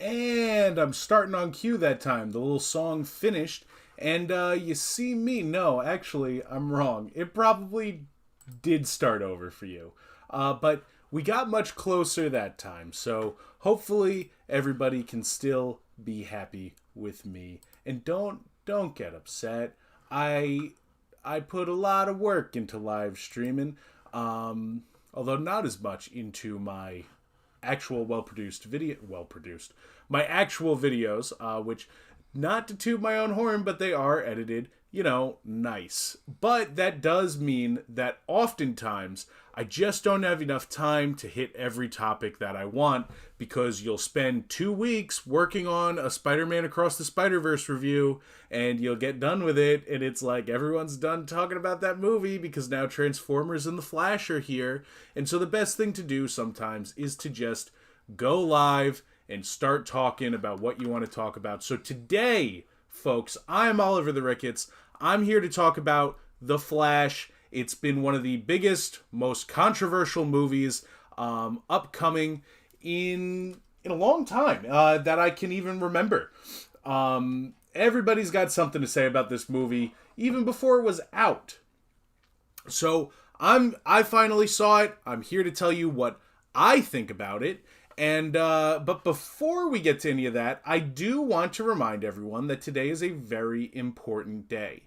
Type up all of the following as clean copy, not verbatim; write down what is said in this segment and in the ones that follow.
And I'm starting on cue that time. The little song finished, and you see me. No, actually, I'm wrong. It probably did start over for you. But we got much closer that time, so hopefully everybody can still be happy with me. And don't get upset. I I put a lot of work into live streaming, although not as much into my actual well produced my actual videos, which, not to toot my own horn, but they are edited, nice. But that does mean that oftentimes I just don't have enough time to hit every topic that I want, because you'll spend 2 weeks working on a Spider-Man Across the Spiderverse review, and you'll get done with it, and it's like everyone's done talking about that movie because now Transformers and The Flash are here. And so the best thing to do sometimes is to just go live and start talking about what you want to talk about. So today, folks, I'm Oliver the Ricketts. I'm here to talk about The Flash. It's been one of the biggest, most controversial movies upcoming in a long time that I can even remember. Everybody's got something to say about this movie, even before it was out. So I finally saw it. I'm here to tell you what I think about it. And but before we get to any of that, I do want to remind everyone that today is a very important day.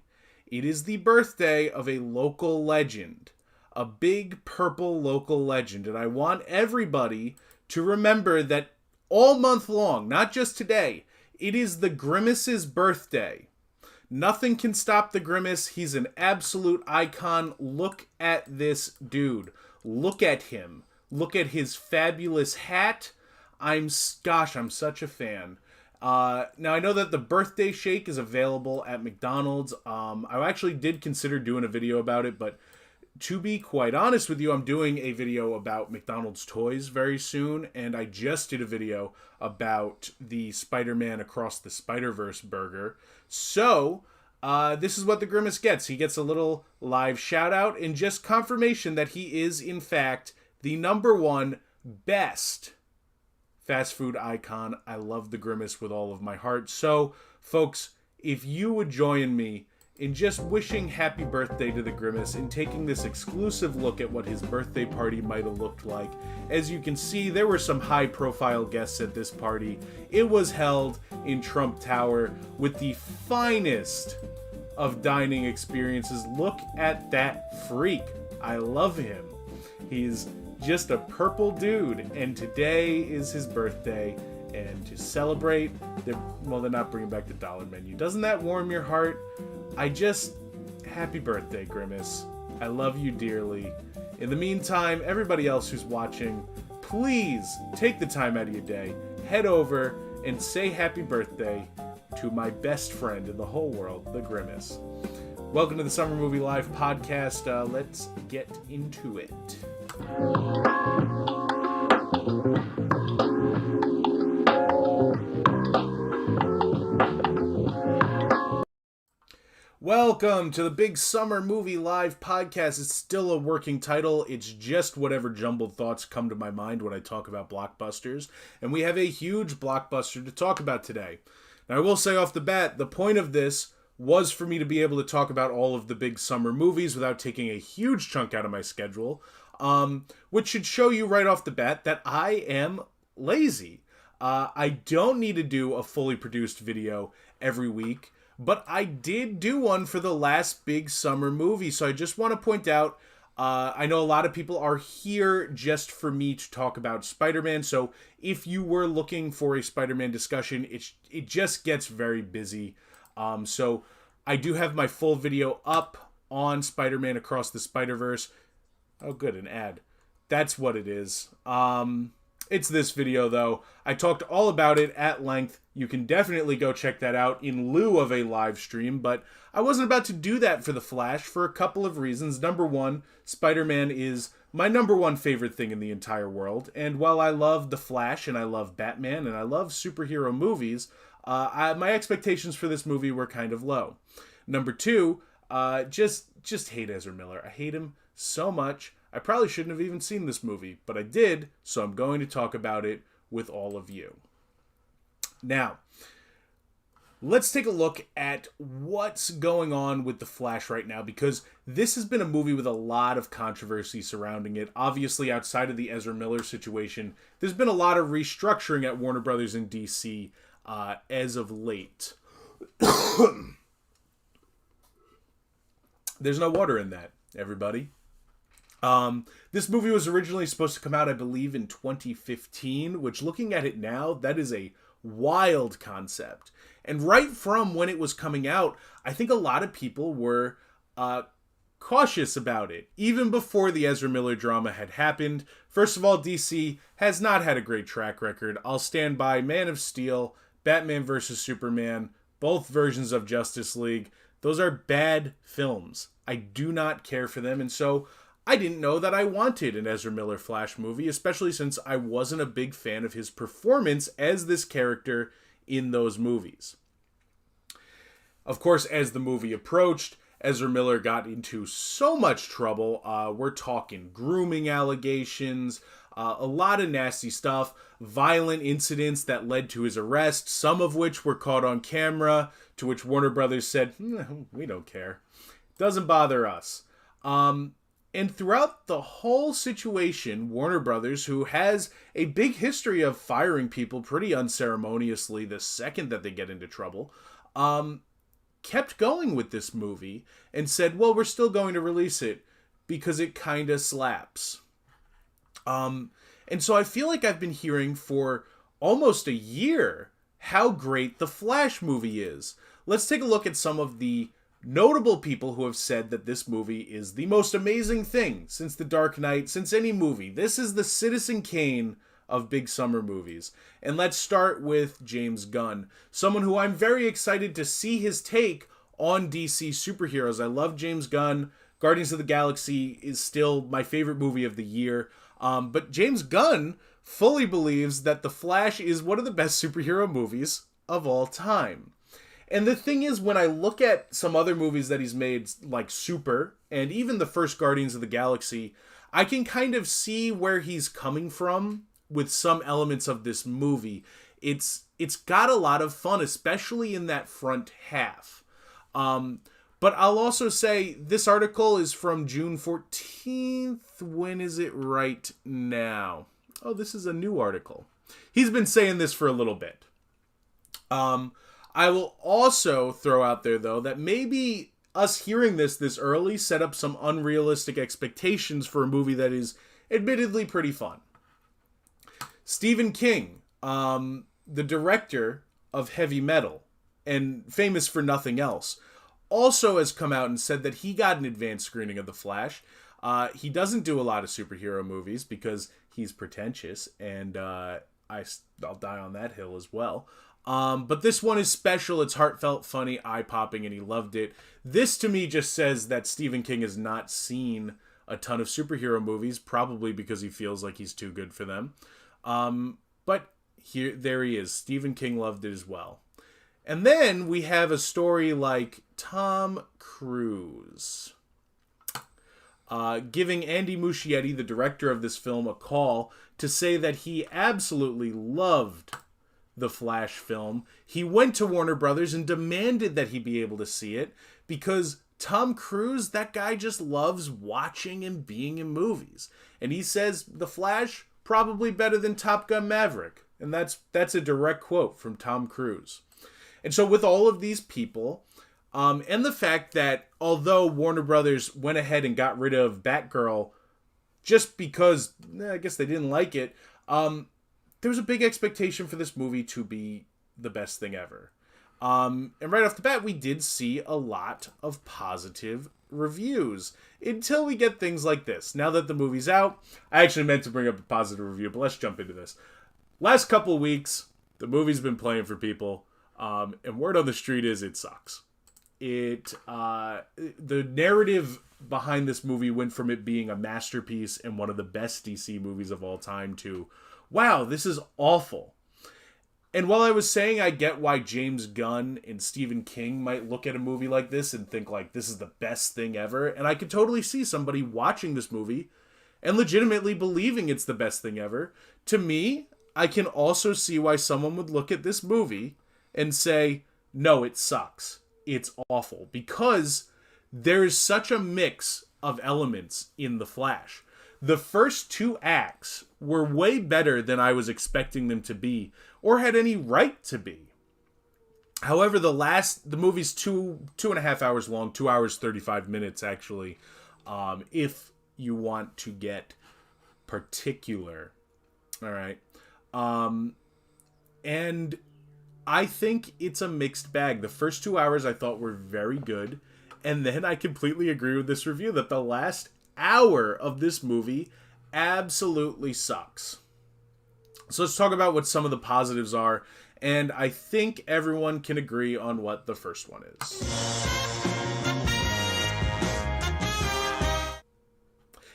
It is the birthday of a local legend, a big purple local legend. And I want everybody to remember that all month long, not just today, it is the Grimace's birthday. Nothing can stop the Grimace. He's an absolute icon. Look at this dude. Look at him. Look at his fabulous hat. I'm such a fan. Now, I know that the birthday shake is available at McDonald's. I actually did consider doing a video about it, but to be quite honest with you, I'm doing a video about McDonald's toys very soon, and I just did a video about the Spider-Man Across the Spiderverse burger. So, this is what the Grimace gets. He gets a little live shout-out and just confirmation that he is, in fact, the #1 best fast food icon. I love the Grimace with all of my heart. So, folks, if you would join me in just wishing happy birthday to the Grimace and taking this exclusive look at what his birthday party might have looked like. As you can see, there were some high-profile guests at this party. It was held in Trump Tower with the finest of dining experiences. Look at that freak. I love him. He's just a purple dude, and today is his birthday, and to celebrate, they're not bringing back the dollar menu. Doesn't that warm your heart? Happy birthday, Grimace. I love you dearly. In the meantime, everybody else who's watching, please take the time out of your day, head over and say happy birthday to my best friend in the whole world, the Grimace. Welcome to the Summer Movie Live podcast. Let's get into it. Welcome to the Big Summer Movie Live podcast. It's still a working title. It's just whatever jumbled thoughts come to my mind when I talk about blockbusters. And we have a huge blockbuster to talk about today. Now, I will say off the bat, the point of this was for me to be able to talk about all of the big summer movies without taking a huge chunk out of my schedule, which should show you right off the bat that I am lazy. I don't need to do a fully produced video every week, but I did do one for the last big summer movie. So I just want to point out, I know a lot of people are here just for me to talk about Spider-Man. So if you were looking for a Spider-Man discussion, it just gets very busy. So I do have my full video up on Spider-Man Across the Spider-Verse. Oh, good, an ad. That's what it is. It's this video, though. I talked all about it at length. You can definitely go check that out in lieu of a live stream, but I wasn't about to do that for The Flash for a couple of reasons. Number one, Spider-Man is my #1 favorite thing in the entire world, and while I love The Flash and I love Batman and I love superhero movies, my expectations for this movie were kind of low. Number two, just hate Ezra Miller. I hate him so much. I probably shouldn't have even seen this movie, but I did, so I'm going to talk about it with all of you. Now, let's take a look at what's going on with The Flash right now, because this has been a movie with a lot of controversy surrounding it. Obviously, outside of the Ezra Miller situation, there's been a lot of restructuring at Warner Brothers in DC as of late. There's no water in that, everybody. This movie was originally supposed to come out, I believe, in 2015, which, looking at it now, that is a wild concept. And right from when it was coming out, I think a lot of people were cautious about it, even before the Ezra Miller drama had happened. First of all, DC has not had a great track record. I'll stand by Man of Steel, Batman vs. Superman, both versions of Justice League. Those are bad films. I do not care for them, and so I didn't know that I wanted an Ezra Miller Flash movie, especially since I wasn't a big fan of his performance as this character in those movies. Of course, as the movie approached, Ezra Miller got into so much trouble. We're talking grooming allegations, a lot of nasty stuff, violent incidents that led to his arrest, some of which were caught on camera, to which Warner Brothers said, we don't care. Doesn't bother us. And throughout the whole situation, Warner Brothers, who has a big history of firing people pretty unceremoniously the second that they get into trouble, kept going with this movie and said, well, we're still going to release it because it kind of slaps. And so I feel like I've been hearing for almost a year how great the Flash movie is. Let's take a look at some of the notable people who have said that this movie is the most amazing thing since The Dark Knight, since any movie. This is the Citizen Kane of big summer movies. And let's start with James Gunn, someone who I'm very excited to see his take on DC superheroes. I love James Gunn. Guardians of the Galaxy is still my favorite movie of the year. But James Gunn fully believes that The Flash is one of the best superhero movies of all time. And the thing is, when I look at some other movies that he's made, like Super, and even the first Guardians of the Galaxy, I can kind of see where he's coming from with some elements of this movie. It's got a lot of fun, especially in that front half. But I'll also say this article is from June 14th. When is it right now? Oh, this is a new article. He's been saying this for a little bit. I will also throw out there, though, that maybe us hearing this early set up some unrealistic expectations for a movie that is admittedly pretty fun. Stephen King, the director of Heavy Metal, and famous for nothing else, also has come out and said that he got an advanced screening of The Flash. He doesn't do a lot of superhero movies because he's pretentious, and I'll die on that hill as well. But this one is special. It's heartfelt, funny, eye-popping, and he loved it. This, to me, just says that Stephen King has not seen a ton of superhero movies, probably because he feels like he's too good for them. But there he is. Stephen King loved it as well. And then we have a story like Tom Cruise giving Andy Muschietti, the director of this film, a call to say that he absolutely loved the Flash film. He went to Warner Brothers and demanded that he be able to see it because Tom Cruise, that guy just loves watching and being in movies. And he says The Flash, probably better than Top Gun Maverick. And that's a direct quote from Tom Cruise. And so with all of these people, and the fact that although Warner Brothers went ahead and got rid of Batgirl just because, I guess they didn't like it, there was a big expectation for this movie to be the best thing ever. And right off the bat, we did see a lot of positive reviews until we get things like this. Now that the movie's out, I actually meant to bring up a positive review, but let's jump into this. Last couple of weeks, the movie's been playing for people, and word on the street is it sucks. The narrative behind this movie went from it being a masterpiece and one of the best DC movies of all time to, wow, this is awful. And while I was saying I get why James Gunn and Stephen King might look at a movie like this and think like this is the best thing ever, and I could totally see somebody watching this movie and legitimately believing it's the best thing ever, to me, I can also see why someone would look at this movie and say, no, it sucks. It's awful. Because there's such a mix of elements in The Flash. The first 2 acts were way better than I was expecting them to be, or had any right to be. However, the movie's 2.5 hours long, 2 hours 35 minutes actually, if you want to get particular. All right. And I think it's a mixed bag. The first 2 hours I thought were very good. And then I completely agree with this review that the last hour of this movie absolutely sucks. So let's talk about what some of the positives are. And I think everyone can agree on what the first one is.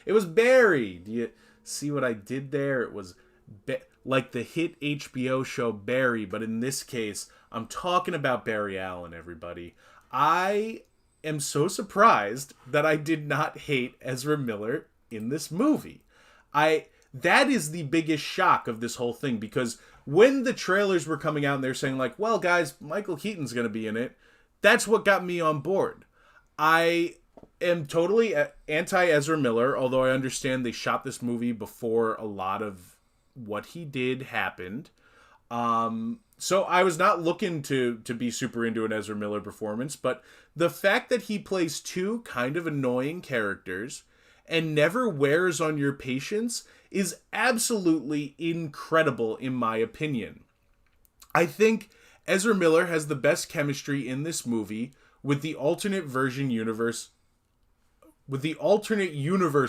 It was Barry. Do you see what I did there? It was like the hit HBO show Barry, but in this case, I'm talking about Barry Allen, everybody. I am so surprised that I did not hate Ezra Miller in this movie. That is the biggest shock of this whole thing, because when the trailers were coming out and they're saying like, well, guys, Michael Keaton's going to be in it, that's what got me on board. I am totally anti-Ezra Miller, although I understand they shot this movie before a lot of what he did happened. So I was not looking to be super into an Ezra Miller performance, but the fact that he plays 2 kind of annoying characters and never wears on your patience is absolutely incredible in my opinion. I think Ezra Miller has the best chemistry in this movie with the alternate universe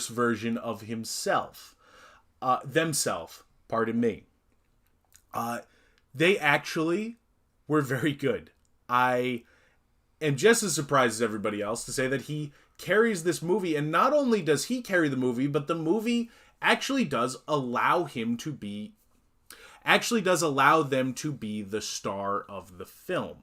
version of himself. Pardon me. They actually were very good. I am just as surprised as everybody else to say that he carries this movie, and not only does he carry the movie, but the movie actually does allow them to be the star of the film.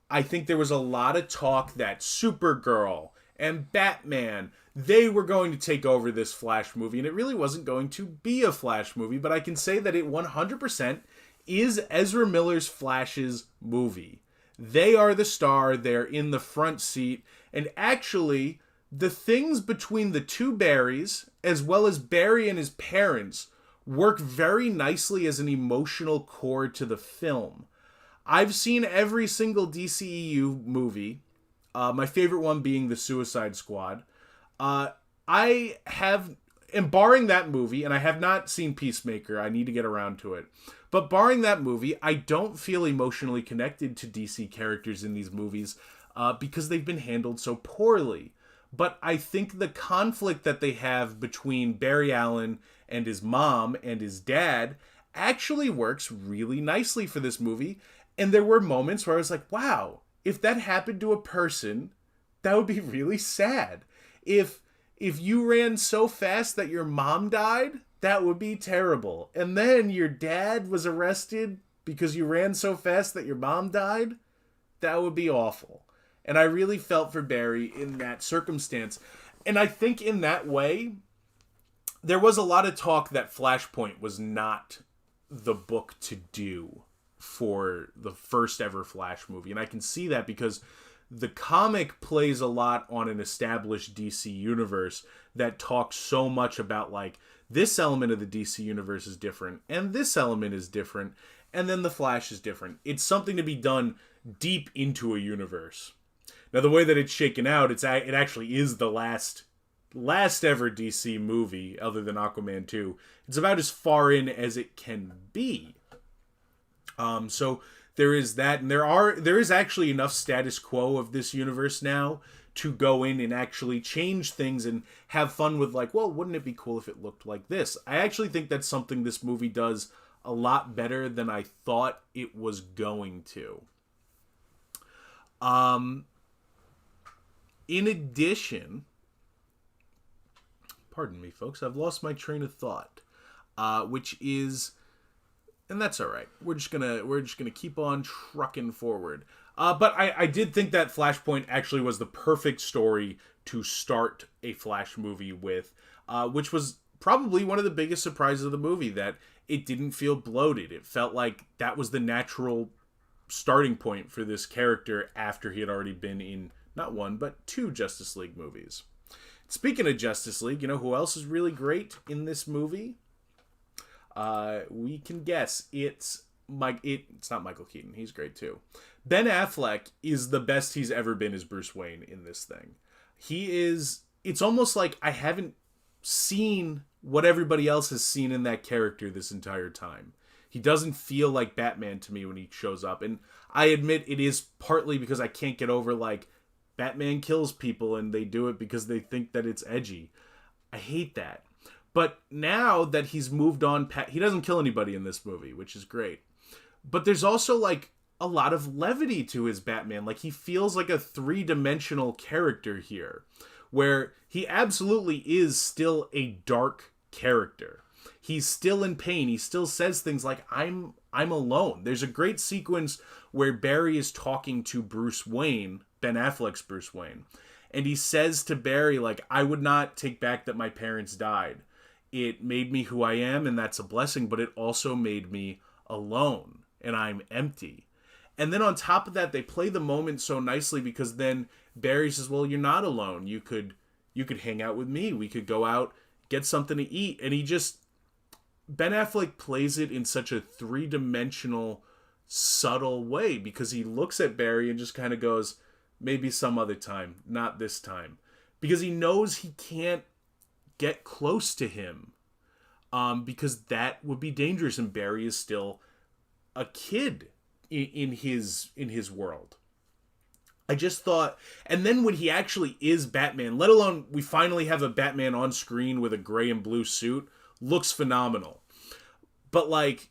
I think there was a lot of talk that Supergirl and Batman, they were going to take over this Flash movie, and it really wasn't going to be a Flash movie, but I can say that it 100% is Ezra Miller's Flash's movie. They are the star, they're in the front seat, and actually, the things between the 2 Barrys, as well as Barry and his parents, work very nicely as an emotional core to the film. I've seen every single DCEU movie, my favorite one being The Suicide Squad. I have, and barring that movie, and I have not seen Peacemaker, I need to get around to it, but barring that movie, I don't feel emotionally connected to DC characters in these movies because they've been handled so poorly. But I think the conflict that they have between Barry Allen and his mom and his dad actually works really nicely for this movie. And there were moments where I was like, wow, if that happened to a person, that would be really sad. If you ran so fast that your mom died, that would be terrible. And then your dad was arrested because you ran so fast that your mom died, that would be awful. And I really felt for Barry in that circumstance. And I think in that way, there was a lot of talk that Flashpoint was not the book to do for the first ever Flash movie. And I can see that because the comic plays a lot on an established DC universe that talks so much about like, this element of the DC universe is different, and this element is different, and then the Flash is different. It's something to be done deep into a universe. Now, the way that it's shaken out, it actually is the last ever DC movie, other than Aquaman 2. It's about as far in as it can be. So there is that, and there is actually enough status quo of this universe now to go in and actually change things and have fun with like, well, wouldn't it be cool if it looked like this? I actually think that's something this movie does a lot better than I thought it was going to. In addition, pardon me, folks, I've lost my train of thought, which is, and that's all right. We're just gonna keep on trucking forward. But I did think that Flashpoint actually was the perfect story to start a Flash movie with, which was probably one of the biggest surprises of the movie, that it didn't feel bloated. It felt like that was the natural starting point for this character after he had already been in not one, but 2 Justice League movies. Speaking of Justice League, you know who else is really great in this movie? We can guess. It's not Michael Keaton. He's great too. Ben Affleck is the best he's ever been as Bruce Wayne in this thing. It's almost like I haven't seen what everybody else has seen in that character this entire time. He doesn't feel like Batman to me when he shows up. And I admit it is partly because I can't get over, like, Batman kills people and they do it because they think that it's edgy. I hate that. But now that he's moved on, he doesn't kill anybody in this movie, which is great. But there's also, like, a lot of levity to his Batman. Like, he feels like a 3-dimensional character here, where he absolutely is still a dark character. He's still in pain. He still says things like, I'm alone. There's a great sequence where Barry is talking to Bruce Wayne, Ben Affleck's Bruce Wayne, and he says to Barry, like, I would not take back that my parents died. It made me who I am, and that's a blessing, but it also made me alone, and I'm empty. And then on top of that, they play the moment so nicely, because then Barry says, well, you're not alone. You could hang out with me. We could go out, get something to eat. And Ben Affleck plays it in such a 3-dimensional, subtle way, because he looks at Barry and just kind of goes, maybe some other time, not this time. Because he knows he can't get close to him, because that would be dangerous, and Barry is still a kid in his world. I just thought, and then when he actually is Batman, let alone we finally have a Batman on screen with a gray and blue suit, looks phenomenal. But, like,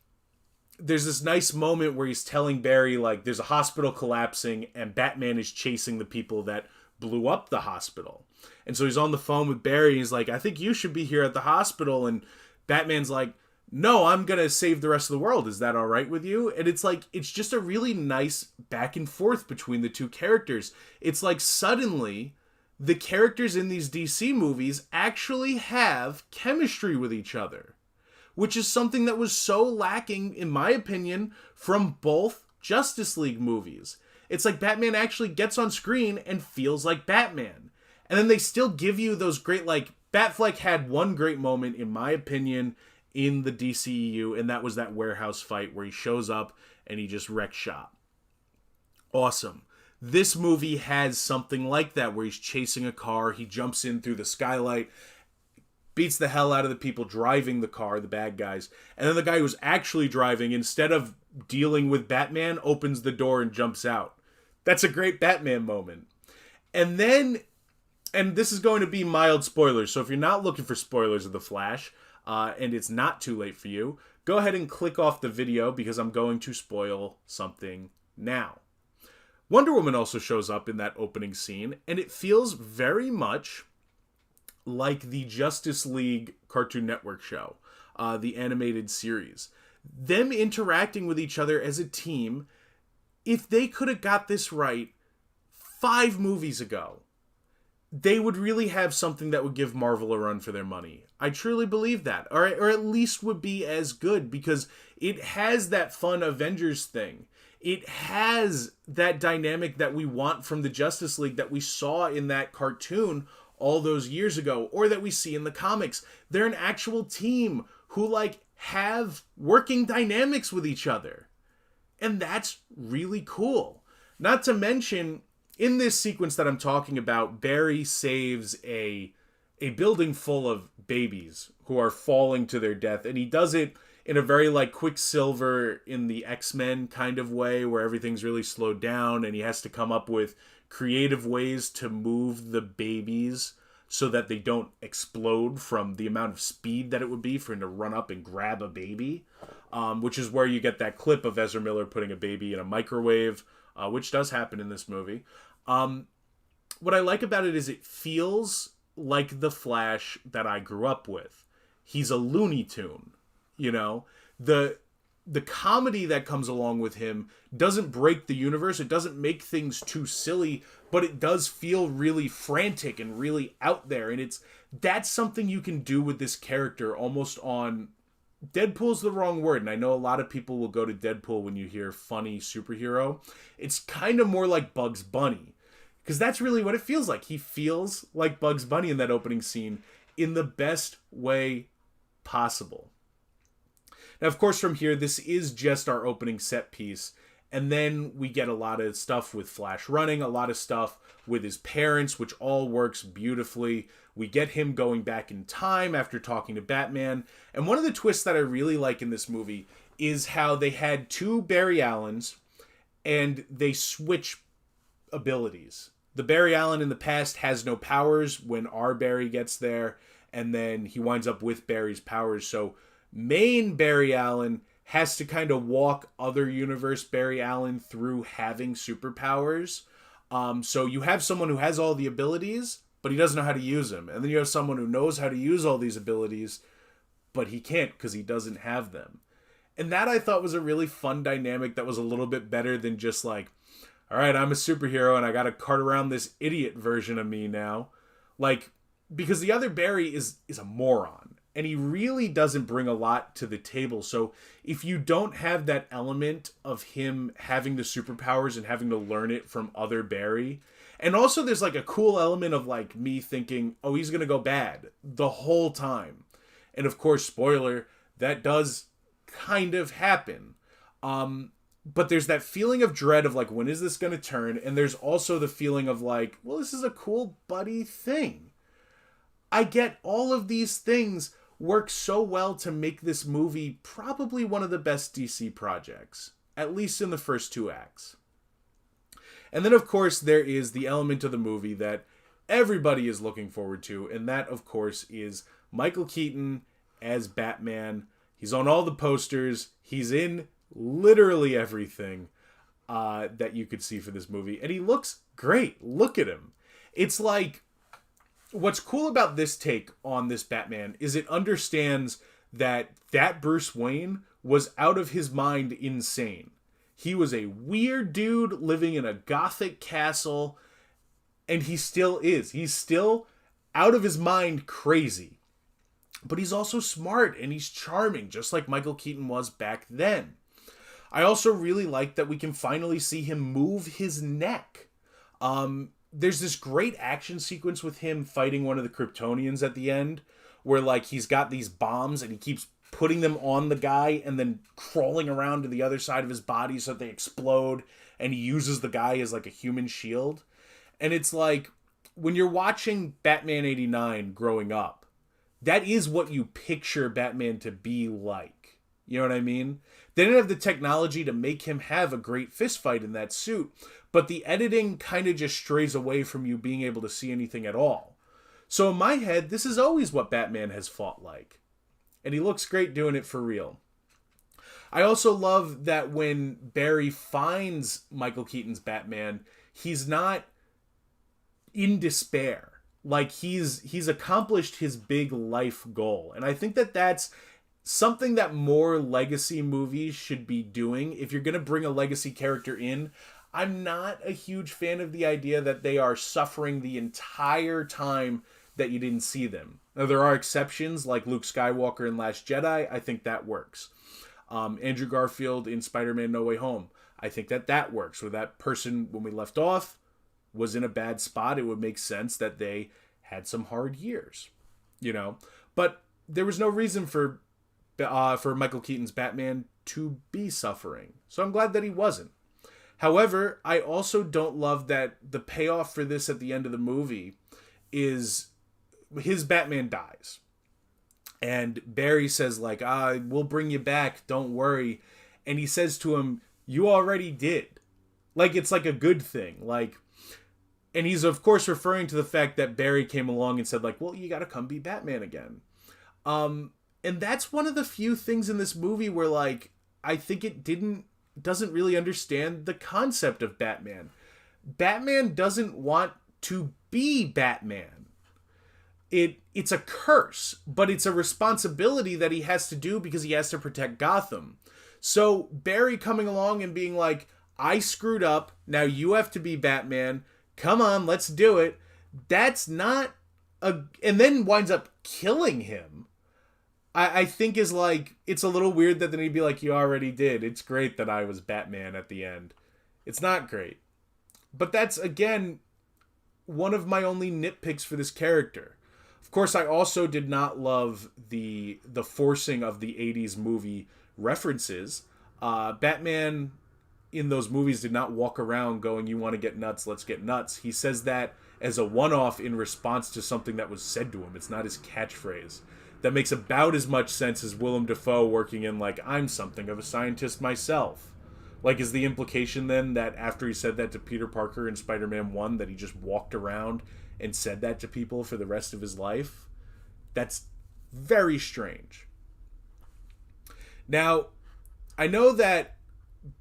there's this nice moment where he's telling Barry, like, there's a hospital collapsing and Batman is chasing the people that blew up the hospital. And so he's on the phone with Barry and he's like, I think you should be here at the hospital. And Batman's like, no, I'm going to save the rest of the world. Is that all right with you? And it's like, it's just a really nice back and forth between the two characters. It's like suddenly the characters in these DC movies actually have chemistry with each other, which is something that was so lacking, in my opinion, from both Justice League movies. It's like Batman actually gets on screen and feels like Batman. And then they still give you those great, like, Batfleck had one great moment, in my opinion, in the DCEU, and that was that warehouse fight where he shows up and he just wrecks shop. Awesome. This movie has something like that, where he's chasing a car, he jumps in through the skylight, beats the hell out of the people driving the car, the bad guys, and then the guy who's actually driving, instead of dealing with Batman, opens the door and jumps out. That's a great Batman moment. And then, and this is going to be mild spoilers, so if you're not looking for spoilers of The Flash, and it's not too late for you, go ahead and click off the video, because I'm going to spoil something now. Wonder Woman also shows up in that opening scene, and it feels very much like the Justice League Cartoon Network show, the animated series. Them interacting with each other as a team, if they could have got this right 5 movies ago, they would really have something that would give Marvel a run for their money. I truly believe that. Or at least would be as good, because it has that fun Avengers thing. It has that dynamic that we want from the Justice League that we saw in that cartoon all those years ago, or that we see in the comics. They're an actual team who, like, have working dynamics with each other. And that's really cool. Not to mention, in this sequence that I'm talking about, Barry saves a building full of babies who are falling to their death, and he does it in a very, like, Quicksilver in the X-Men kind of way, where everything's really slowed down and he has to come up with creative ways to move the babies so that they don't explode from the amount of speed that it would be for him to run up and grab a baby, which is where you get that clip of Ezra Miller putting a baby in a microwave, which does happen in this movie. What I like about it is it feels like the Flash that I grew up with. He's a Looney Tune, you know? The comedy that comes along with him doesn't break the universe. It doesn't make things too silly, but it does feel really frantic and really out there. And that's something you can do with this character almost on Deadpool's the wrong word, and I know a lot of people will go to Deadpool when you hear funny superhero. It's kind of more like Bugs Bunny, because that's really what it feels like. He feels like Bugs Bunny in that opening scene in the best way possible. Now, of course, from here, this is just our opening set piece, and then we get a lot of stuff with Flash running, a lot of stuff with his parents, which all works beautifully. We get him going back in time after talking to Batman. And one of the twists that I really like in this movie is how they had two Barry Allens and they switch abilities. The Barry Allen in the past has no powers when our Barry gets there, and then he winds up with Barry's powers. So main Barry Allen has to kind of walk other universe Barry Allen through having superpowers. So you have someone who has all the abilities, but he doesn't know how to use them. And then you have someone who knows how to use all these abilities, but he can't because he doesn't have them. And that I thought was a really fun dynamic that was a little bit better than just like, all right, I'm a superhero and I got to cart around this idiot version of me now. Like, because the other Barry is a moron. And he really doesn't bring a lot to the table. So if you don't have that element of him having the superpowers and having to learn it from other Barry, and also there's like a cool element of like me thinking, oh, he's going to go bad the whole time. And of course, spoiler, that does kind of happen. But there's that feeling of dread of like, when is this going to turn? And there's also the feeling of like, well, this is a cool buddy thing. I get all of these things work so well to make this movie probably one of the best DC projects, at least in the first two acts. And then, of course, there is the element of the movie that everybody is looking forward to, and that, of course, is Michael Keaton as Batman. He's on all the posters. He's in literally everything that you could see for this movie, and he looks great. Look at him. It's like, what's cool about this take on this Batman is it understands that Bruce Wayne was out of his mind insane. He was a weird dude living in a gothic castle, and he still is. He's still out of his mind crazy. But he's also smart, and he's charming, just like Michael Keaton was back then. I also really like that we can finally see him move his neck. There's this great action sequence with him fighting one of the Kryptonians at the end, where like he's got these bombs and he keeps putting them on the guy and then crawling around to the other side of his body so that they explode, and he uses the guy as like a human shield. And it's like, when you're watching Batman 89 growing up, that is what you picture Batman to be like. You know what I mean? They didn't have the technology to make him have a great fist fight in that suit, but the editing kind of just strays away from you being able to see anything at all. So in my head, this is always what Batman has fought like. And he looks great doing it for real. I also love that when Barry finds Michael Keaton's Batman, he's not in despair. Like he's accomplished his big life goal. And I think that that's something that more legacy movies should be doing. If you're going to bring a legacy character in, I'm not a huge fan of the idea that they are suffering the entire time that you didn't see them. Now, there are exceptions like Luke Skywalker in Last Jedi. I think that works. Andrew Garfield in Spider-Man No Way Home. I think that works. Where that person, when we left off, was in a bad spot. It would make sense that they had some hard years, you know. But there was no reason for Michael Keaton's Batman to be suffering. So I'm glad that he wasn't. However, I also don't love that the payoff for this at the end of the movie is his Batman dies. And Barry says like, we'll bring you back, don't worry. And he says to him, you already did. Like, it's like a good thing. Like, and he's of course referring to the fact that Barry came along and said like, well, you gotta come be Batman again. And that's one of the few things in this movie where like, I think it doesn't really understand the concept of Batman. Batman doesn't want to be Batman. It's a curse, but it's a responsibility that he has to do because he has to protect Gotham. So Barry coming along and being like, I screwed up, now you have to be Batman, come on, let's do it. That's not and then winds up killing him. I think is like, it's a little weird that then he'd be like, you already did. It's great that I was Batman at the end. It's not great. But that's, again, one of my only nitpicks for this character. Of course, I also did not love the forcing of the 80s movie references. Batman in those movies did not walk around going, you want to get nuts, let's get nuts. He says that as a one-off in response to something that was said to him. It's not his catchphrase. That makes about as much sense as Willem Dafoe working in, like, I'm something of a scientist myself. Like, is the implication then that after he said that to Peter Parker in Spider-Man 1, that he just walked around and said that to people for the rest of his life? That's very strange. Now, I know that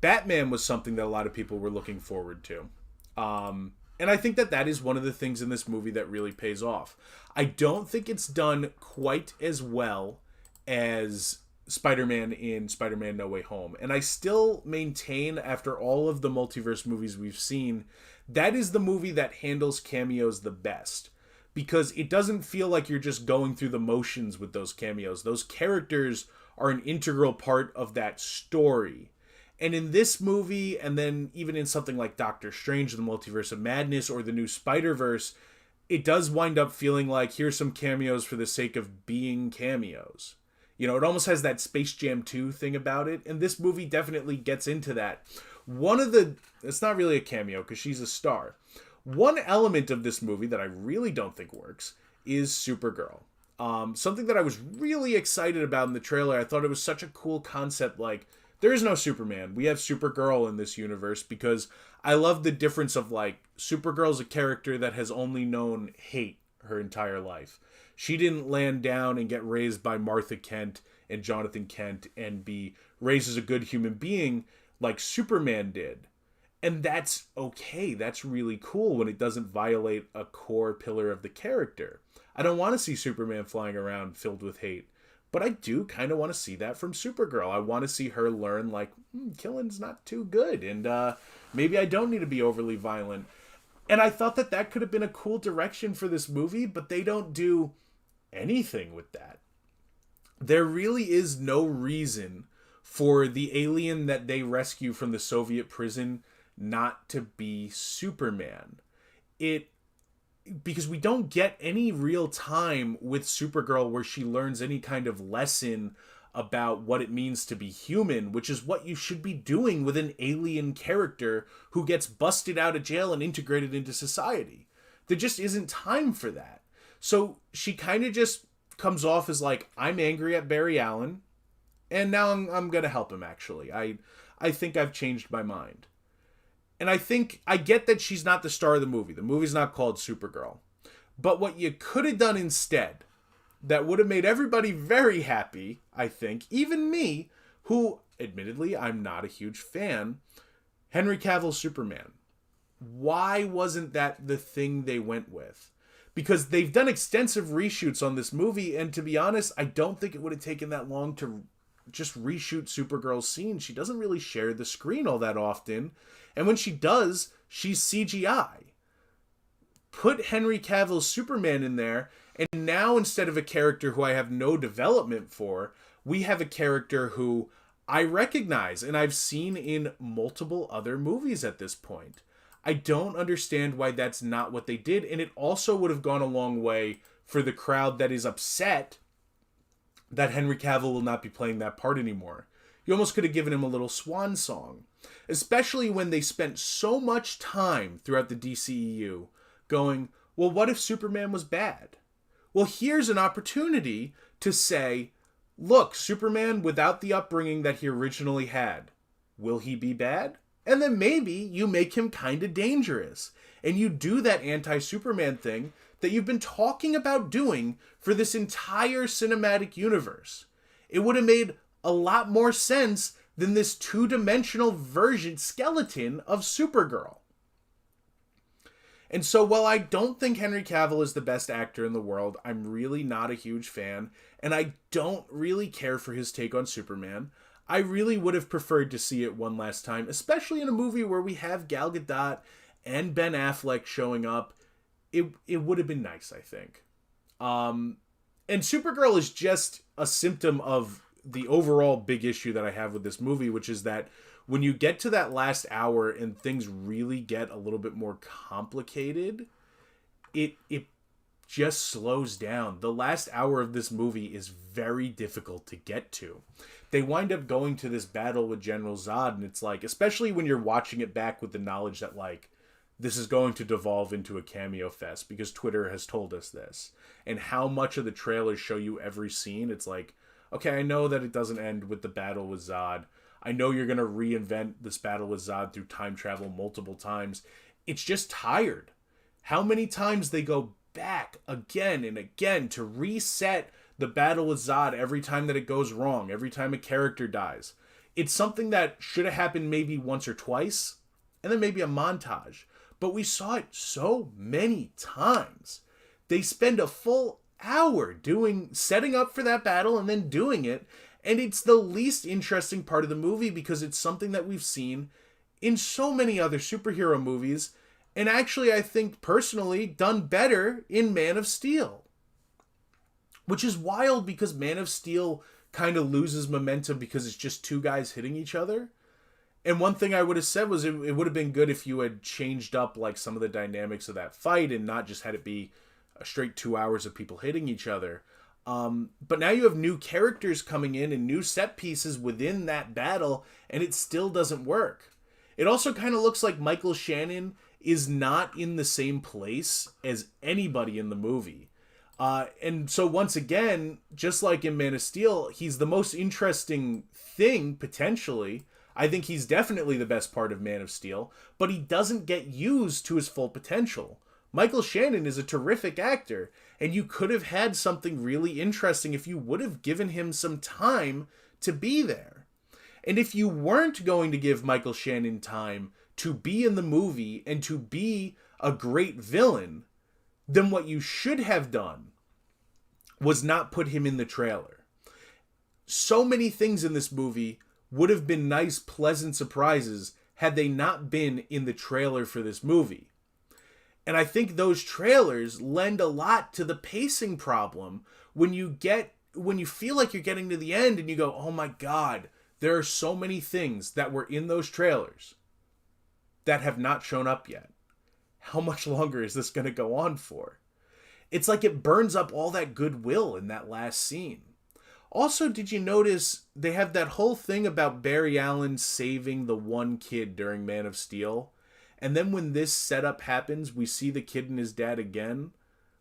Batman was something that a lot of people were looking forward to. And I think that that is one of the things in this movie that really pays off. I don't think it's done quite as well as Spider-Man in Spider-Man No Way Home. And I still maintain, after all of the multiverse movies we've seen, that is the movie that handles cameos the best. Because it doesn't feel like you're just going through the motions with those cameos. Those characters are an integral part of that story. And in this movie, and then even in something like Doctor Strange, The Multiverse of Madness, or the new Spiderverse, it does wind up feeling like, here's some cameos for the sake of being cameos. You know, it almost has that Space Jam 2 thing about it, and this movie definitely gets into that. It's not really a cameo, because she's a star. One element of this movie that I really don't think works is Supergirl. Something that I was really excited about in the trailer. I thought it was such a cool concept, like, there is no Superman. We have Supergirl in this universe, because I love the difference of, like, Supergirl's a character that has only known hate her entire life. She didn't land down and get raised by Martha Kent and Jonathan Kent and be raised as a good human being like Superman did. And that's okay. That's really cool when it doesn't violate a core pillar of the character. I don't want to see Superman flying around filled with hate. But I do kind of want to see that from Supergirl. I want to see her learn, like, killing's not too good. And maybe I don't need to be overly violent. And I thought that that could have been a cool direction for this movie, but they don't do anything with that. There really is no reason for the alien that they rescue from the Soviet prison not to be Superman. Because we don't get any real time with Supergirl where she learns any kind of lesson about what it means to be human, which is what you should be doing with an alien character who gets busted out of jail and integrated into society. There just isn't time for that. So she kind of just comes off as like, I'm angry at Barry Allen, and now I'm going to help him, actually. I think I've changed my mind. And I get that she's not the star of the movie. The movie's not called Supergirl. But what you could have done instead, that would have made everybody very happy, I think, even me, who, admittedly, I'm not a huge fan, Henry Cavill's Superman. Why wasn't that the thing they went with? Because they've done extensive reshoots on this movie, and to be honest, I don't think it would have taken that long to just reshoot Supergirl's scene. She doesn't really share the screen all that often. And when she does, she's CGI. Put Henry Cavill's Superman in there, and now instead of a character who I have no development for, we have a character who I recognize and I've seen in multiple other movies at this point. I don't understand why that's not what they did, and it also would have gone a long way for the crowd that is upset that Henry Cavill will not be playing that part anymore. You almost could have given him a little swan song. Especially when they spent so much time throughout the DCEU going, well, what if Superman was bad? Well, here's an opportunity to say, look, Superman without the upbringing that he originally had, will he be bad? And then maybe you make him kind of dangerous. And you do that anti-Superman thing that you've been talking about doing for this entire cinematic universe. It would have made a lot more sense than this two-dimensional version skeleton of Supergirl. And so while I don't think Henry Cavill is the best actor in the world, I'm really not a huge fan, and I don't really care for his take on Superman. I really would have preferred to see it one last time, especially in a movie where we have Gal Gadot and Ben Affleck showing up. It would have been nice, I think. And Supergirl is just a symptom of the overall big issue that I have with this movie, which is that when you get to that last hour and things really get a little bit more complicated, it just slows down. The last hour of this movie is very difficult to get to. They wind up going to this battle with General Zod, and it's like, especially when you're watching it back with the knowledge that, like, this is going to devolve into a cameo fest because Twitter has told us this. And how much of the trailers show you every scene. It's like, okay, I know that it doesn't end with the battle with Zod. I know you're going to reinvent this battle with Zod through time travel multiple times. It's just tired. How many times they go back again and again to reset the battle with Zod every time that it goes wrong, every time a character dies. It's something that should have happened maybe once or twice, and then maybe a montage. But we saw it so many times. They spend a full hour setting up for that battle and then doing it. And it's the least interesting part of the movie because it's something that we've seen in so many other superhero movies. And actually, I think personally, done better in Man of Steel. Which is wild because Man of Steel kind of loses momentum because it's just two guys hitting each other. And one thing I would have said was it would have been good if you had changed up like some of the dynamics of that fight and not just had it be a straight 2 hours of people hitting each other. But now you have new characters coming in and new set pieces within that battle, and it still doesn't work. It also kind of looks like Michael Shannon is not in the same place as anybody in the movie. And so once again, just like in Man of Steel, he's the most interesting thing, potentially. I think he's definitely the best part of Man of Steel, but he doesn't get used to his full potential. Michael Shannon is a terrific actor, and you could have had something really interesting if you would have given him some time to be there. And if you weren't going to give Michael Shannon time to be in the movie and to be a great villain, then what you should have done was not put him in the trailer. So many things in this movie would have been nice, pleasant surprises had they not been in the trailer for this movie. And I think those trailers lend a lot to the pacing problem when you feel like you're getting to the end and you go, oh my God, there are so many things that were in those trailers that have not shown up yet. How much longer is this going to go on for? It's like it burns up all that goodwill in that last scene. Also, did you notice they have that whole thing about Barry Allen saving the one kid during Man of Steel? And then when this setup happens, we see the kid and his dad again.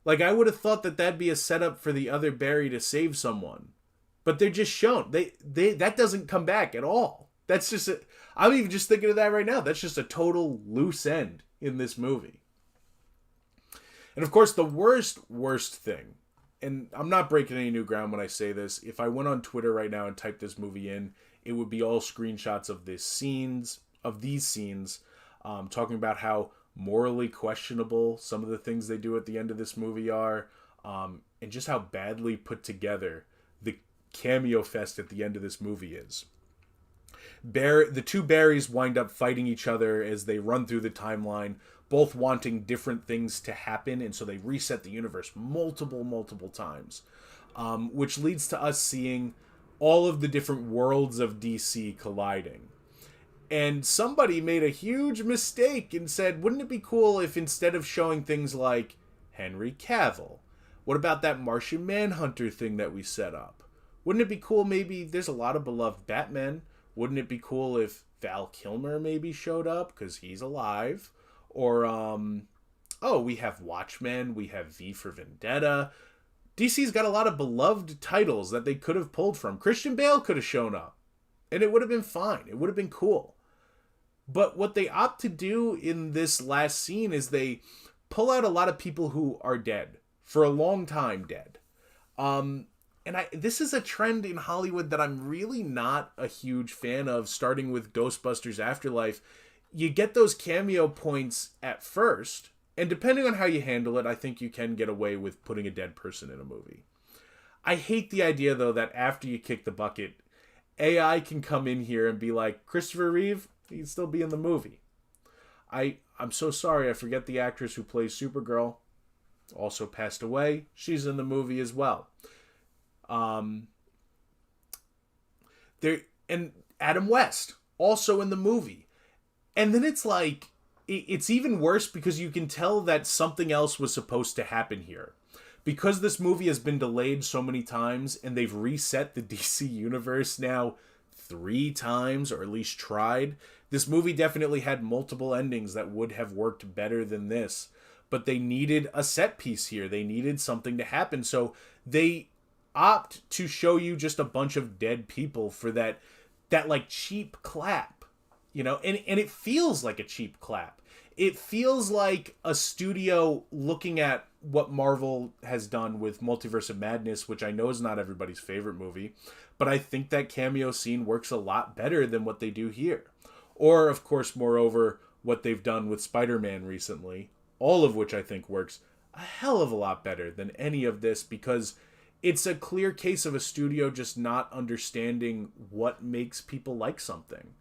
Like, I would have thought that that'd be a setup for the other Barry to save someone. But they're just shown. That doesn't come back at all. That's just I'm even just thinking of that right now. That's just a total loose end in this movie. And of course, the worst thing, and I'm not breaking any new ground when I say this, if I went on Twitter right now and typed this movie in, it would be all screenshots of these scenes, talking about how morally questionable some of the things they do at the end of this movie are, and just how badly put together the cameo fest at the end of this movie is. The two Barrys wind up fighting each other as they run through the timeline, both wanting different things to happen, and so they reset the universe multiple times, which leads to us seeing all of the different worlds of DC colliding. And somebody made a huge mistake and said, wouldn't it be cool if instead of showing things like Henry Cavill, what about that Martian Manhunter thing that we set up? Wouldn't it be cool maybe there's a lot of beloved Batmen? Wouldn't it be cool if Val Kilmer maybe showed up because he's alive? Or, we have Watchmen, we have V for Vendetta. DC's got a lot of beloved titles that they could have pulled from. Christian Bale could have shown up, and it would have been fine. It would have been cool. But what they opt to do in this last scene is they pull out a lot of people who are dead, for a long time dead. This is a trend in Hollywood that I'm really not a huge fan of, starting with Ghostbusters Afterlife. You get those cameo points at first, and depending on how you handle it, I think you can get away with putting a dead person in a movie. I hate the idea, though, that after you kick the bucket, AI can come in here and be like, Christopher Reeve, he can still be in the movie. I'm so sorry, I forget the actress who plays Supergirl. Also passed away. She's in the movie as well. Um, there and Adam West also in the movie. And then it's like it's even worse because you can tell that something else was supposed to happen here. Because this movie has been delayed so many times and they've reset the DC universe now 3 times, or at least tried. This movie definitely had multiple endings that would have worked better than this. But they needed a set piece here. They needed something to happen. So they opt to show you just a bunch of dead people for that like cheap clap. You know, and it feels like a cheap clap. It feels like a studio looking at what Marvel has done with Multiverse of Madness, which I know is not everybody's favorite movie, but I think that cameo scene works a lot better than what they do here. Or, of course, moreover, what they've done with Spider-Man recently, all of which I think works a hell of a lot better than any of this, because it's a clear case of a studio just not understanding what makes people like something.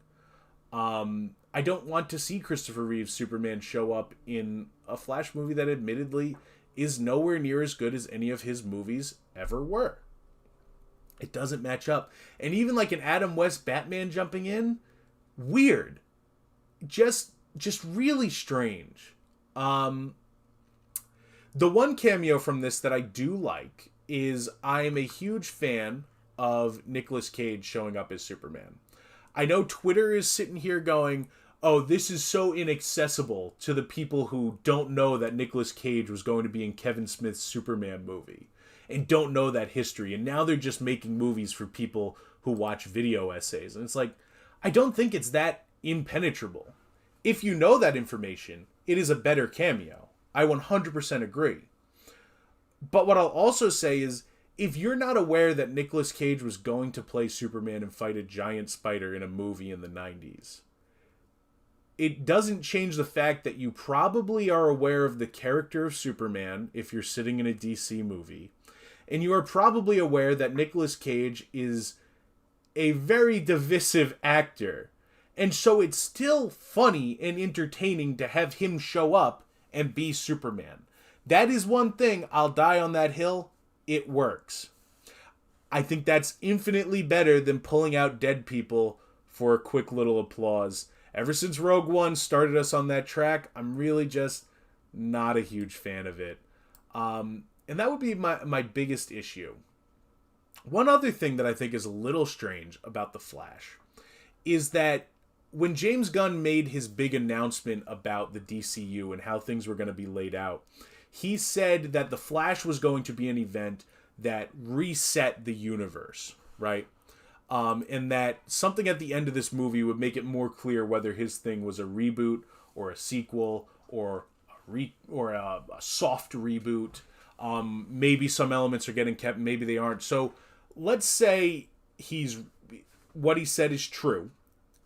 I don't want to see Christopher Reeve's Superman show up in a Flash movie that admittedly is nowhere near as good as any of his movies ever were. It doesn't match up. And even like an Adam West Batman jumping in, weird. Just really strange. The one cameo from this that I do like is I am a huge fan of Nicolas Cage showing up as Superman. I know Twitter is sitting here going, oh, this is so inaccessible to the people who don't know that Nicolas Cage was going to be in Kevin Smith's Superman movie and don't know that history. And now they're just making movies for people who watch video essays. And it's like, I don't think it's that impenetrable. If you know that information, it is a better cameo. I 100% agree. But what I'll also say is, if you're not aware that Nicolas Cage was going to play Superman and fight a giant spider in a movie in the 90s, it doesn't change the fact that you probably are aware of the character of Superman if you're sitting in a DC movie. And you are probably aware that Nicolas Cage is a very divisive actor. And so it's still funny and entertaining to have him show up and be Superman. That is one thing, I'll die on that hill. It works. I think that's infinitely better than pulling out dead people for a quick little applause. Ever since Rogue One started us on that track, I'm really just not a huge fan of it. And that would be my biggest issue. One other thing that I think is a little strange about The Flash is that when James Gunn made his big announcement about the DCU and how things were going to be laid out, he said that The Flash was going to be an event that reset the universe, right? And that something at the end of this movie would make it more clear whether his thing was a reboot or a sequel or a soft reboot. Maybe some elements are getting kept, maybe they aren't. So let's say what he said is true,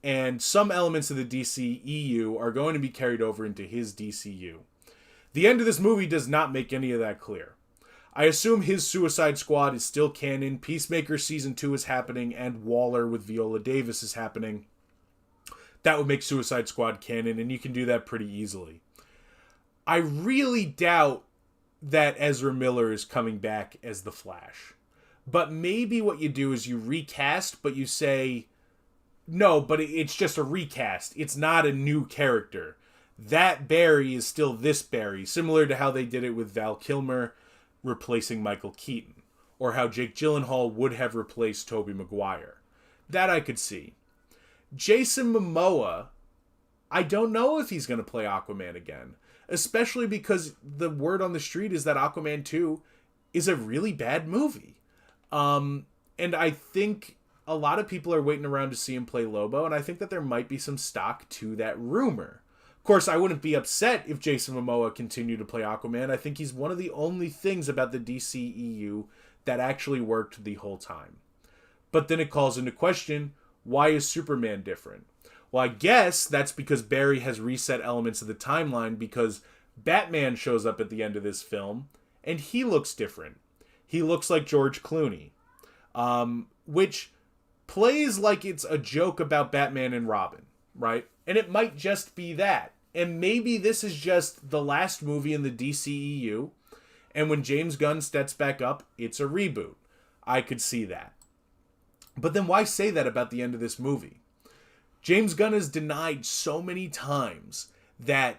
and some elements of the DCEU are going to be carried over into his DCU. The end of this movie does not make any of that clear. I assume his Suicide Squad is still canon, Peacemaker Season 2 is happening, and Waller with Viola Davis is happening. That would make Suicide Squad canon, and you can do that pretty easily. I really doubt that Ezra Miller is coming back as the Flash. But maybe what you do is you recast, but you say, no, but it's just a recast. It's not a new character. That Barry is still this Barry, similar to how they did it with Val Kilmer replacing Michael Keaton, or how Jake Gyllenhaal would have replaced Tobey Maguire. That I could see. Jason Momoa, I don't know if he's going to play Aquaman again, especially because the word on the street is that Aquaman 2 is a really bad movie. And I think a lot of people are waiting around to see him play Lobo, and I think that there might be some stock to that rumor. Of course, I wouldn't be upset if Jason Momoa continued to play Aquaman. I think he's one of the only things about the DCEU that actually worked the whole time. But then it calls into question, why is Superman different? Well, I guess that's because Barry has reset elements of the timeline, because Batman shows up at the end of this film, and he looks different. He looks like George Clooney, which plays like it's a joke about Batman and Robin, right? And it might just be that. And maybe this is just the last movie in the DCEU, and when James Gunn steps back up, it's a reboot. I could see that. But then why say that about the end of this movie? James Gunn has denied so many times that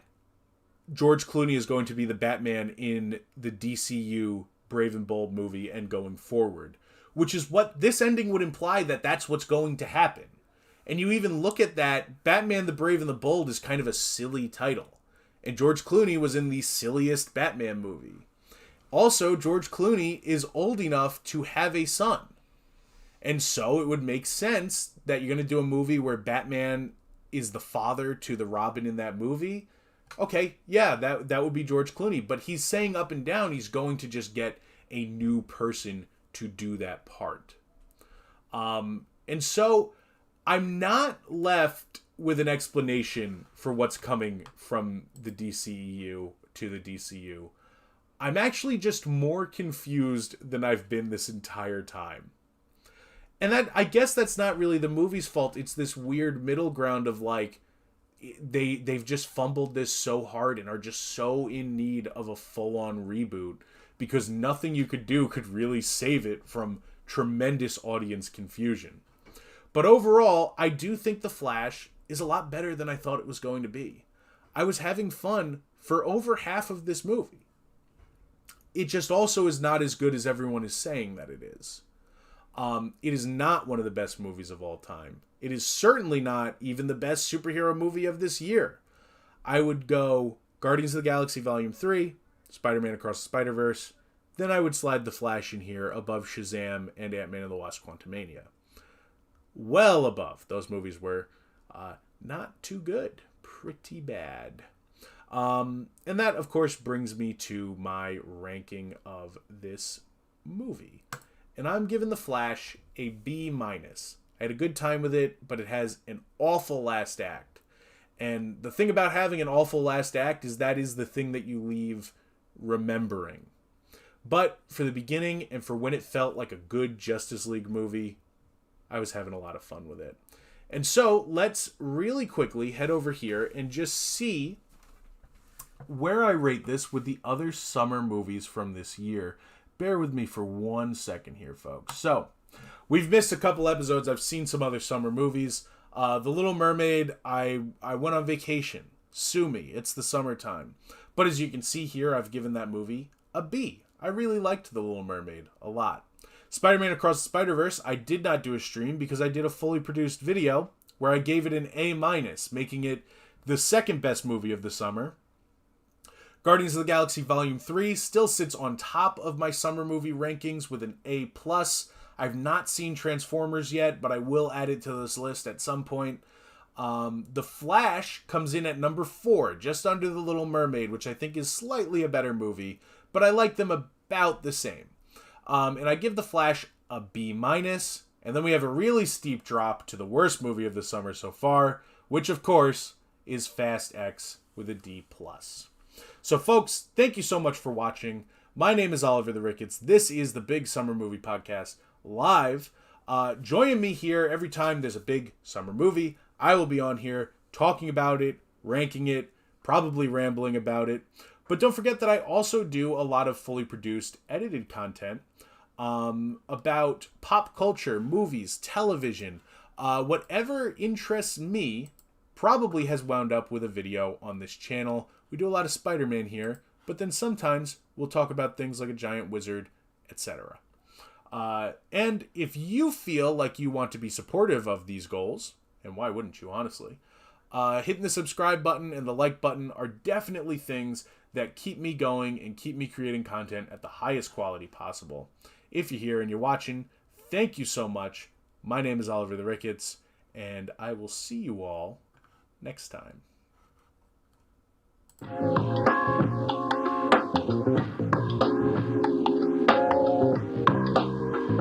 George Clooney is going to be the Batman in the DCU Brave and Bold movie and going forward, which is what this ending would imply, that that's what's going to happen. And you even look at that, Batman the Brave and the Bold is kind of a silly title. And George Clooney was in the silliest Batman movie. Also, George Clooney is old enough to have a son. And so it would make sense that you're going to do a movie where Batman is the father to the Robin in that movie. Okay, yeah, that would be George Clooney. But he's saying up and down he's going to just get a new person to do that part. And so I'm not left with an explanation for what's coming from the DCEU to the DCU. I'm actually just more confused than I've been this entire time. And that, I guess that's not really the movie's fault. It's this weird middle ground of like, they've just fumbled this so hard and are just so in need of a full-on reboot because nothing you could do could really save it from tremendous audience confusion. But overall, I do think The Flash is a lot better than I thought it was going to be. I was having fun for over half of this movie. It just also is not as good as everyone is saying that it is. It is not one of the best movies of all time. It is certainly not even the best superhero movie of this year. I would go Guardians of the Galaxy Volume 3, Spider-Man Across the Spiderverse, then I would slide The Flash in here above Shazam and Ant-Man and the Wasp: Quantumania. Well above. Those movies were not too good. Pretty bad. And that, of course, brings me to my ranking of this movie. And I'm giving The Flash a B-. I had a good time with it, but it has an awful last act. And the thing about having an awful last act is that is the thing that you leave remembering. But for the beginning and for when it felt like a good Justice League movie, I was having a lot of fun with it. And so let's really quickly head over here and just see where I rate this with the other summer movies from this year. Bear with me for 1 second here, folks. So, we've missed a couple episodes. I've seen some other summer movies. The Little Mermaid, I went on vacation. Sue me. It's the summertime. But as you can see here, I've given that movie a B. I really liked The Little Mermaid a lot. Spider-Man Across the Spiderverse, I did not do a stream because I did a fully produced video where I gave it an A-, making it the second best movie of the summer. Guardians of the Galaxy Volume 3 still sits on top of my summer movie rankings with an A+. I've not seen Transformers yet, but I will add it to this list at some point. The Flash comes in at number 4, just under The Little Mermaid, which I think is slightly a better movie, but I like them about the same. And I give The Flash a B-, and then we have a really steep drop to the worst movie of the summer so far, which of course is Fast X with a D+. So folks, thank you so much for watching. My name is Oliver the Ricketts. This is the Big Summer Movie Podcast live. Join me here every time there's a big summer movie. I will be on here talking about it, ranking it, probably rambling about it. But don't forget that I also do a lot of fully produced, edited content about pop culture, movies, television. Whatever interests me probably has wound up with a video on this channel. We do a lot of Spider-Man here, but then sometimes we'll talk about things like a giant wizard, etc. And if you feel like you want to be supportive of these goals, and why wouldn't you, honestly, hitting the subscribe button and the like button are definitely things that keep me going and keep me creating content at the highest quality possible. If you're here and you're watching, thank you so much. My name is Oliver the Ricketts, and I will see you all next time.